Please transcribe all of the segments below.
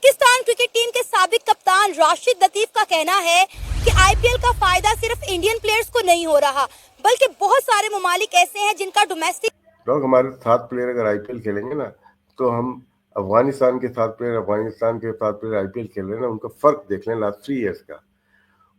Pakistan cricket team के साबिक कप्तान राशिद लतीफ का कहना है कि आईपीएल का फायदा सिर्फ इंडियन प्लेयर्स को नहीं हो रहा, बल्कि बहुत सारे ममालिक ऐसे हैं जिनका डोमेस्टिक लोग हमारे 7 प्लेयर अगर आईपीएल खेलेंगे ना, तो हम अफगानिस्तान के 7 प्लेयर अफगानिस्तान के 7 प्लेयर आईपीएल खेल रहे हैं ना, उनका फर्क देख लें लास्ट 3 इयर्स का।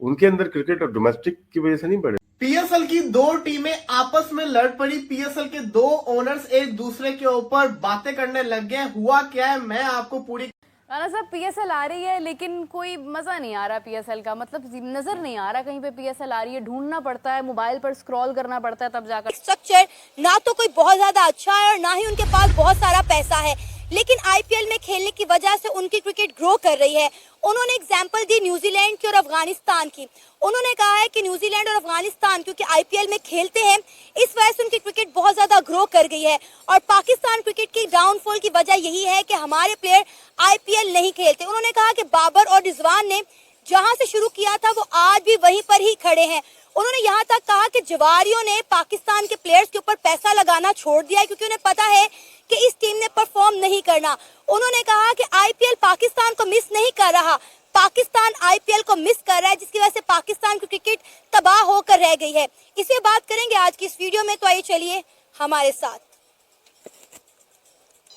उनके अंदर क्रिकेट और डोमेस्टिक की वजह से नहीं बढ़े। पीएसएल की 2 टीमें आपस में लड़ पड़ी। पीएसएल के 2 ओनर्स एक दूसरे के ऊपर बातें करने लग गए। हुआ क्या है मैं आपको पूरी राणा साहब, पीएसएल आ रही है लेकिन कोई मजा नहीं आ रहा पीएसएल का, मतलब नजर नहीं आ रहा कहीं पे पीएसएल आ रही है। ढूंढना पड़ता है, मोबाइल पर स्क्रॉल करना पड़ता है तब जाकर। स्ट्रक्चर ना तो कोई बहुत ज्यादा अच्छा है और ना ही उनके पास बहुत सारा पैसा है, लेकिन आईपीएल में खेलने की वजह से उनकी क्रिकेट ग्रो कर रही है। उन्होंने एग्जांपल दी न्यूजीलैंड की और अफगानिस्तान की। उन्होंने कहा है कि न्यूजीलैंड और अफगानिस्तान क्योंकि आईपीएल में खेलते हैं, इस वजह से उनकी क्रिकेट बहुत ज्यादा ग्रो कर गई है। और पाकिस्तान क्रिकेट की डाउनफॉल की वजह यही है कि हमारे प्लेयर आईपीएल नहीं खेलते। उन्होंने कहा कि बाबर और रिजवान ने जहां से शुरू किया था वो आज भी वहीं पर ही खड़े हैं। उन्होंने यहाँ तक कहा कि जवारियों ने पाकिस्तान के प्लेयर्स के ऊपर पैसा लगाना छोड़ दिया है क्योंकि उन्हें पता है कि इस टीम ने परफॉर्म नहीं करना। उन्होंने कहा कि आईपीएल पाकिस्तान को मिस नहीं कर रहा, पाकिस्तान आईपीएल को मिस कर रहा है, जिसकी वजह से पाकिस्तान की क्रिकेट तबाह होकर रह गई है। इसे बात करेंगे आज की इस वीडियो में, तो आइए चलिए हमारे साथ।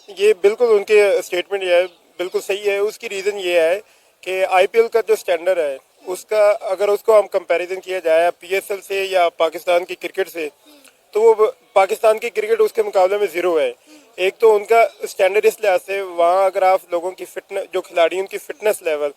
ये बिल्कुल उनके स्टेटमेंट ये है, बिल्कुल सही है। उसकी रीज़न ये है कि आईपीएल का जो स्टैंडर्ड है उसका अगर उसको हम कंपैरिजन किया जाए पीएसएल से या पाकिस्तान की क्रिकेट से, तो वो पाकिस्तान की क्रिकेट उसके मुकाबले में ज़ीरो है। एक तो उनका स्टैंडर्ड इस लिहाज से, वहाँ अगर आप लोगों की फिटनेस, जो खिलाड़ी उनकी फिटनेस लेवल,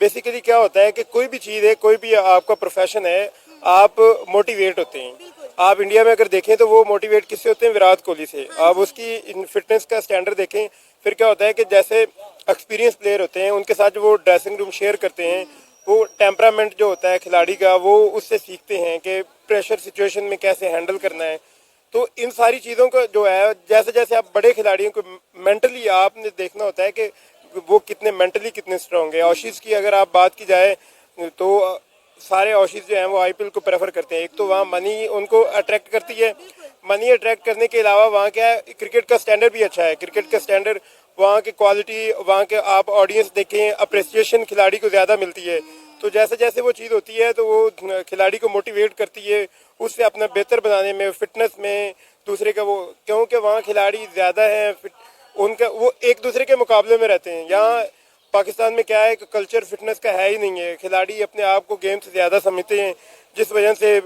बेसिकली क्या होता है कि कोई भी चीज़ है, कोई भी आपका प्रोफेशन है, आप मोटिवेट होते हैं। आप इंडिया में अगर देखें तो वो मोटिवेट किससे होते हैं? विराट कोहली से। आप उसकी फिटनेस का स्टैंडर्ड देखें, फिर क्या होता है कि जैसे एक्सपीरियंस प्लेयर होते हैं उनके साथ जो वो ड्रेसिंग रूम शेयर करते हैं, वो टेम्परामेंट जो होता है खिलाड़ी का, वो उससे सीखते हैं कि प्रेशर सिचुएशन में कैसे हैंडल करना है। तो इन सारी चीज़ों का जो है, जैसे जैसे आप बड़े खिलाड़ियों को मेंटली आपने देखना होता है कि वो कितने मेंटली कितने स्ट्रांग है। ऑशीज़ की अगर आप बात की जाए तो सारे ऑशीज़ जो हैं वो आईपीएल को प्रेफर करते हैं। एक तो वहाँ मनी उनको अट्रैक्ट करती है, मनी अट्रैक्ट करने के अलावा वहाँ क्या है, क्रिकेट का स्टैंडर्ड भी अच्छा है। क्रिकेट का स्टैंडर्ड, वहाँ की क्वालिटी, वहाँ के आप ऑडियंस देखें, अप्रिसिएशन खिलाड़ी को ज़्यादा मिलती है। तो जैसे जैसे वो चीज़ होती है तो वो खिलाड़ी को मोटिवेट करती है, उससे अपना बेहतर बनाने में, फिटनेस में, दूसरे का वो, क्योंकि वहाँ खिलाड़ी ज़्यादा हैं, उनका वो एक दूसरे के मुकाबले में रहते हैं। यहाँ पाकिस्तान में क्या है कि कल्चर फिटनेस का है ही नहीं है। खिलाड़ी अपने आप को गेम से ज़्यादा समझते हैं, जिस वजह से,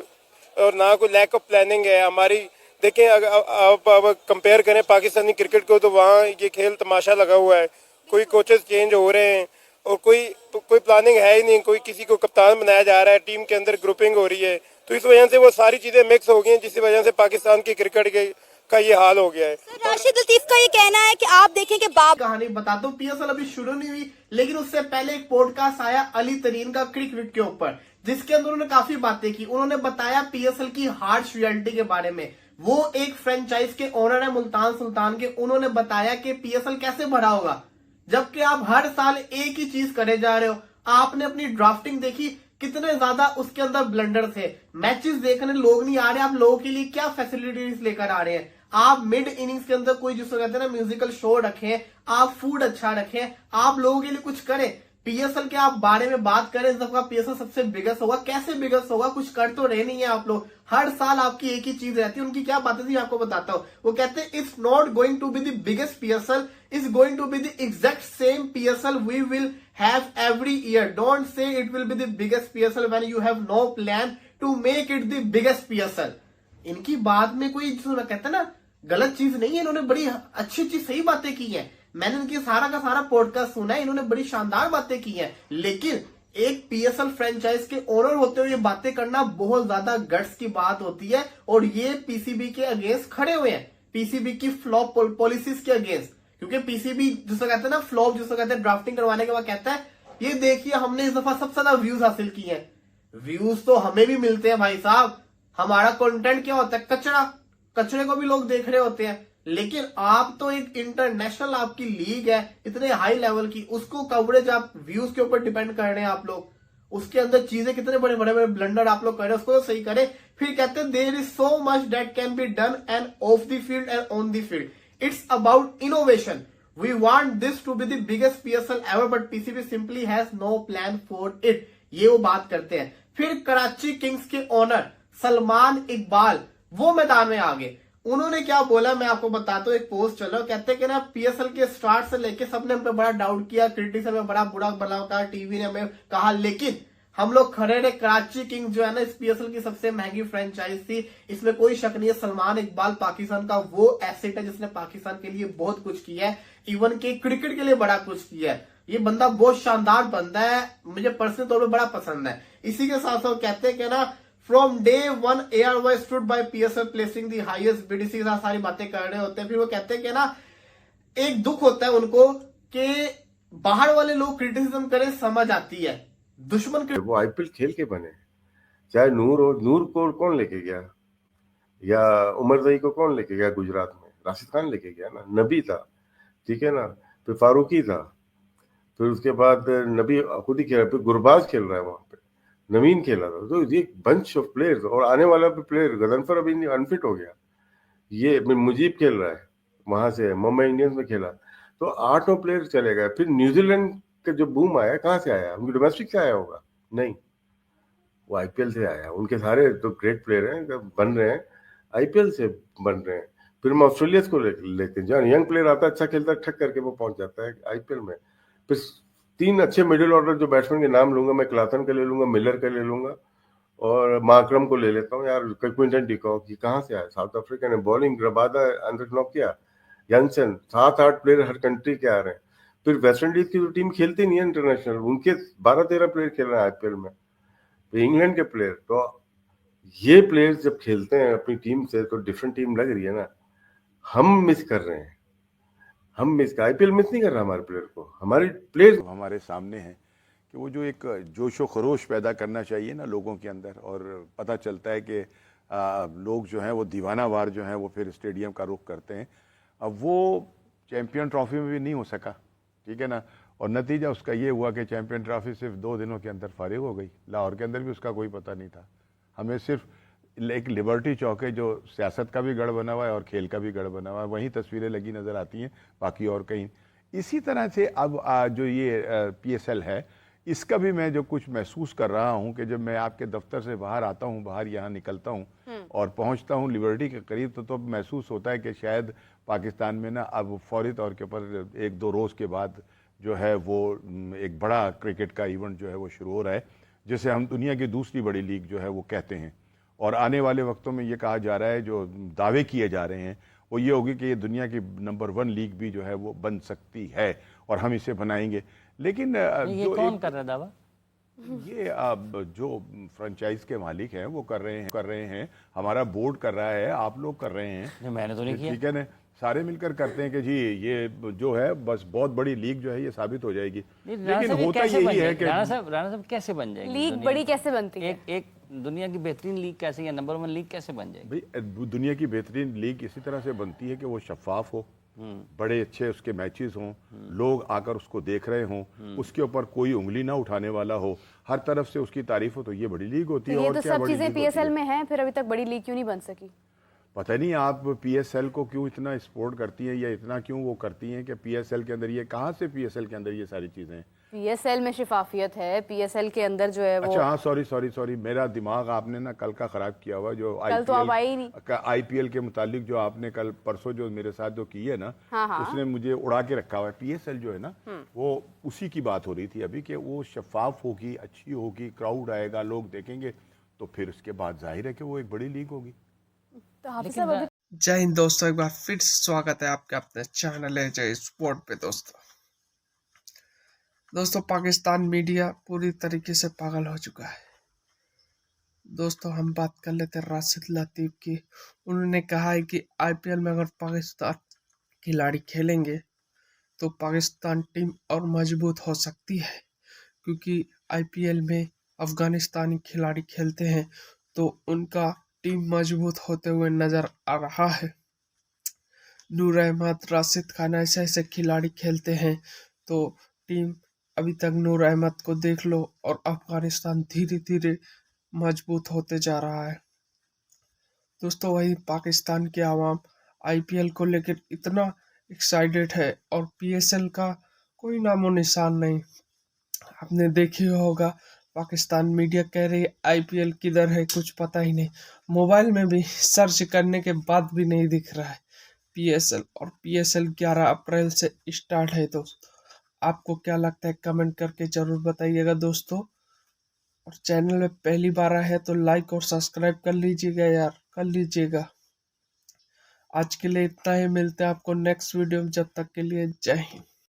और ना कोई लैक ऑफ प्लानिंग है हमारी। देखें अगर आप कंपेयर करें पाकिस्तानी क्रिकेट को, तो वहाँ ये खेल तमाशा लगा हुआ है। कोई कोचेस चेंज हो रहे हैं और कोई प्लानिंग है ही नहीं, कोई किसी को कप्तान बनाया जा रहा है, टीम के अंदर ग्रुपिंग हो रही है। तो इस वजह से वो सारी चीज़ें मिक्स हो गई हैं, जिसकी वजह से पाकिस्तान की क्रिकेट का ये हाल हो गया है। राशिद लतीफ का ये कहना है कि आप देखें कि कहानी बताता हूँ। पीएसएल अभी शुरू नहीं हुई, लेकिन उससे पहले एक पॉडकास्ट आया अली तरीन का क्रिकेट के ऊपर, जिसके अंदर उन्होंने काफी बातें की। उन्होंने बताया पीएसएल की हार्श रियलिटी के बारे में। वो एक फ्रेंचाइज के ओनर है मुल्तान सुल्तान के। उन्होंने बताया कि पीएसएल कैसे बढ़ा होगा, जबकि आप हर साल एक ही चीज करे जा रहे हो। आपने अपनी ड्राफ्टिंग देखी, कितने ज्यादा उसके अंदर ब्लंडर थे। मैचेस देखने लोग नहीं आ रहे, आप लोगों के लिए क्या फैसिलिटीज लेकर आ रहे हैं। आप मिड इनिंग्स के अंदर कोई जिसको कहते हैं ना म्यूजिकल शो रखें, आप फूड अच्छा रखें, आप लोगों के लिए कुछ करें। पीएसएल के आप बारे में बात करें, जब का पीएसएल सबसे बिगेस्ट होगा, कैसे बिगेस्ट होगा, कुछ कर तो रहे नहीं है आप लोग। हर साल आपकी एक ही चीज रहती है। उनकी क्या बातें थी आपको बताता हूँ। वो कहते हैं it's not going to be the biggest PSL, is going to be the exact same PSL we will have every year. Don't say it will be the biggest PSL when you have no plan to make it the biggest PSL. इनकी बात में कोई जिसको कहते हैं ना गलत चीज नहीं है। इन्होंने बड़ी अच्छी अच्छी सही बातें की है। मैंने इनकी सारा का सारा पॉडकास्ट सुना है, इन्होंने बड़ी शानदार बातें की हैं। लेकिन एक पीएसएल फ्रेंचाइज के ओनर होते हुए ये बातें करना बहुत ज्यादा गट्स की बात होती है। और ये पीसीबी के अगेंस्ट खड़े हुए हैं, पीसीबी की फ्लॉप पॉलिसीज के अगेंस्ट। क्योंकि पीसीबी जिसको कहते हैं ना फ्लॉप, जिसको कहते हैं ड्राफ्टिंग करवाने के बाद कहता है ये देखिए हमने इस दफा सबसे ज्यादा व्यूज हासिल किए हैं। व्यूज तो हमें भी मिलते हैं भाई साहब। हमारा कंटेंट क्या होता है? कचरे को भी लोग देख रहे होते हैं। लेकिन आप तो एक इंटरनेशनल आपकी लीग है, इतने हाई लेवल की, उसको कवरेज आप व्यूज के ऊपर डिपेंड कर रहे हैं आप लोग। उसके अंदर चीजें कितने बड़े बड़े बड़े ब्लंडर आप लोग कर रहे हैं, उसको तो सही करें। फिर कहते हैं there is so much that can be done and off the field and on the field. It's about innovation. We want this to be the biggest PSL ever, but PCB simply has no plan for it. ये वो बात करते हैं। फिर Karachi Kings के owner Salman Iqbal वो मैदान में आ गए। उन्होंने क्या बोला मैं आपको बताता हूँ। एक पोस्ट चला, कहते हैं कि ना पीएसएल के स्टार्ट से लेके सबने हम पे बड़ा डाउट किया, क्रिटिक्स में बड़ा बुरा भला कहा, टीवी ने हमें कहा, लेकिन हम लोग खड़े रहे। कराची किंग्स जो है ना इस पीएसएल की सबसे महंगी फ्रेंचाइज थी, इसमें कोई शक नहीं है। सलमान इकबाल पाकिस्तान का वो एसेट है जिसने पाकिस्तान के लिए बहुत कुछ किया है, इवन के क्रिकेट के लिए बड़ा कुछ किया है। ये बंदा बहुत शानदार बंदा है, मुझे पर्सनल तौर पर बड़ा पसंद है। इसी के साथ साथ कहते हैं कि ना from day one air wise stood by PSL placing the highest bid, इसी के साथ सारी बातें कर रहे होते हैं। फिर वो कहते हैं कि ना एक दुख होता है उनको कि बाहर वाले लोग क्रिटिसिज्म करें, समझ आती है, दुश्मन के वो आईपीएल खेल के बने। चाहे नूर हो, नूर को कौन लेके गया, या उमर जई को कौन लेके गया गुजरात में? राशिद खान लेके गया ना, नबी था, ठीक है ना, फिर फारूकी था, फिर उसके बाद नबी खुद ही खेला, फिर गुरबाज खेल रहा है वहां पे, नवीन खेला था। तो ये बंच ऑफ प्लेयर्स, और आने वाला भी प्लेयर गजनफर अभी अनफिट हो गया, ये मुजीब खेल रहा है वहां से, मुंबई इंडियंस में खेला। तो 8 प्लेयर चले गए। फिर न्यूजीलैंड का जो बूम आया कहाँ से आया? उनकी डोमेस्टिक से आया होगा? नहीं, वो आईपीएल से आया। उनके सारे तो ग्रेट प्लेयर हैं बन रहे हैं, आईपीएल से बन रहे हैं। फिर हम ऑस्ट्रेलिया को लेते हैं, जहाँ यंग प्लेयर आता है, अच्छा खेलता है, ठक करके वो पहुंच जाता है आईपीएल में। फिर 3 अच्छे मिडिल ऑर्डर जो बैट्समैन के नाम लूंगा मैं, क्लासन का ले लूंगा, मिलर का ले लूंगा, और मार्करम को ले लेता हूँ यार। क्विंटन डिकॉक की कहाँ से आया? साउथ अफ्रीका ने बॉलिंग रबादा अंदर नॉक किया, यंगसन, 7-8 प्लेयर हर कंट्री के आ रहे हैं। फिर वेस्ट इंडीज की जो टीम खेलती नहीं है इंटरनेशनल, उनके 12-13 प्लेयर खेल रहे हैं आईपीएल में। तो इंग्लैंड के प्लेयर, तो ये प्लेयर्स जब खेलते हैं अपनी टीम से तो डिफरेंट टीम लग रही है ना। हम मिस कर रहे हैं, आईपीएल मिस नहीं कर रहा हमारे प्लेयर को, हमारे प्लेयर हमारे सामने है कि वो जो एक जोश व खरोश पैदा करना चाहिए ना लोगों के अंदर, और पता चलता है कि लोग जो हैं वो दीवानावार जो हैं वो फिर स्टेडियम का रुख करते हैं। अब वो चैम्पियन ट्रॉफी में भी नहीं हो सका, ठीक है ना, और नतीजा उसका ये हुआ कि चैम्पियन ट्रॉफी सिर्फ 2 दिनों के अंदर फारिग हो गई। लाहौर के अंदर भी उसका कोई पता नहीं था। हमें सिर्फ एक लिबर्टी चौक है जो सियासत का भी गढ़ बना हुआ है और खेल का भी गढ़ बना हुआ है, वहीं तस्वीरें लगी नज़र आती हैं, बाकी और कहीं। इसी तरह से अब जो ये पीएसएल है, इसका भी मैं जो कुछ महसूस कर रहा हूँ कि जब मैं आपके दफ्तर से बाहर आता हूँ, बाहर यहाँ निकलता हूँ और पहुँचता हूँ लिबर्टी के करीब, तो महसूस होता है कि शायद पाकिस्तान में ना अब फौरी तौर के ऊपर 1-2 रोज़ के बाद जो है वो एक बड़ा क्रिकेट का इवेंट जो है वो शुरू हो रहा है, जिसे हम दुनिया की दूसरी बड़ी लीग जो है वो कहते हैं। और आने वाले वक्तों में ये कहा जा रहा है, जो दावे किए जा रहे हैं वो ये होगी कि ये दुनिया की नंबर 1 लीग भी जो है वो बन सकती है और हम इसे बनाएंगे। लेकिन ये कौन कर रहा है दावा? ये अब जो फ्रेंचाइज के मालिक हैं वो कर रहे हैं, हमारा बोर्ड कर रहा है, आप लोग कर रहे हैं। मैंने तो नहीं किया। ठीक है ना, सारे मिलकर करते हैं कि जी ये जो है बस बहुत बड़ी लीग जो है ये साबित हो जाएगी। लेकिन होता यही है कि राणा साहब कैसे बन जाएगी लीग? बड़ी कैसे बनती है? एक दुनिया की बेहतरीन लीग कैसे या नंबर 1 लीग कैसे बन जाएगी? भाई दुनिया की बेहतरीन लीग इसी तरह से बनती है कि वो शफाफ हो, बड़े अच्छे उसके मैचेस हों, लोग आकर उसको देख रहे हों, उसके ऊपर कोई उंगली ना उठाने वाला हो, हर तरफ से उसकी तारीफ हो, तो ये बड़ी लीग होती है। ये और तो क्या सब बड़ी चीजें लीग होती पीएसएल है? में हैं, फिर अभी तक बड़ी लीग क्यों नहीं बन सकी? पता नहीं आप पीएसएल को क्यों इतना सपोर्ट करती हैं या इतना क्यों वो करती हैं कि पीएसएल के अंदर ये कहाँ से पीएसएल के अंदर ये सारी चीजें हैं? पीएसएल में शिफाफियत है, पीएसएल के अंदर जो है वो। अच्छा हाँ, सॉरी, मेरा दिमाग आपने ना कल का खराब किया हुआ। जो कल तो आप आए ही नहीं। आईपीएल के मुतालिक जो आपने कल परसों जो मेरे साथ जो की है ना, हाँ। उसने मुझे उड़ा के रखा हुआ है। पीएसएल जो है ना वो उसी की बात हो रही थी अभी कि वो शफाफ होगी, अच्छी होगी, क्राउड आएगा, लोग देखेंगे, तो फिर उसके बाद जाहिर है कि वो एक बड़ी लीग होगी। तो हाफिज साहब अभी जय हिंद दोस्तों, एक बार फिर से स्वागत है आपके अपने चैनल है जय स्पोर्ट पे। दोस्तों पाकिस्तान मीडिया पूरी तरीके से पागल हो चुका है। दोस्तों हम बात कर लेते हैं राशिद लतीफ़ की। उन्होंने कहा है कि आईपीएल में अगर पाकिस्तान खिलाड़ी खेलेंगे तो पाकिस्तान टीम और मजबूत हो सकती है, क्योंकि आईपीएल में अफगानिस्तानी खिलाड़ी खेलते हैं तो उनका टीम मजबूत होते हुए नजर आ रहा है। नूर अहमद, राशिद खान ऐसे खिलाड़ी खेलते हैं तो टीम, अभी तक नूर अहमद को देख लो, और अफगानिस्तान धीरे धीरे मजबूत होते जा रहा है। दोस्तों वही पाकिस्तान के आवाम आईपीएल को लेकर इतना एक्साइटेड है और पीएसएल का कोई नामो निशान नहीं। आपने देखी होगा पाकिस्तान मीडिया कह रही है आईपीएल किधर है, कुछ पता ही नहीं। मोबाइल में भी सर्च करने के बाद भी नहीं दिख रहा है पीएसएल। और पीएसएल 11 अप्रैल से स्टार्ट है दोस्तों। आपको क्या लगता है कमेंट करके जरूर बताइएगा दोस्तों। और चैनल में पहली बार आए हैं तो लाइक और सब्सक्राइब कर लीजिएगा यार, कर लीजिएगा। आज के लिए इतना ही, मिलते हैं आपको नेक्स्ट वीडियो में, जब तक के लिए जय हिंद।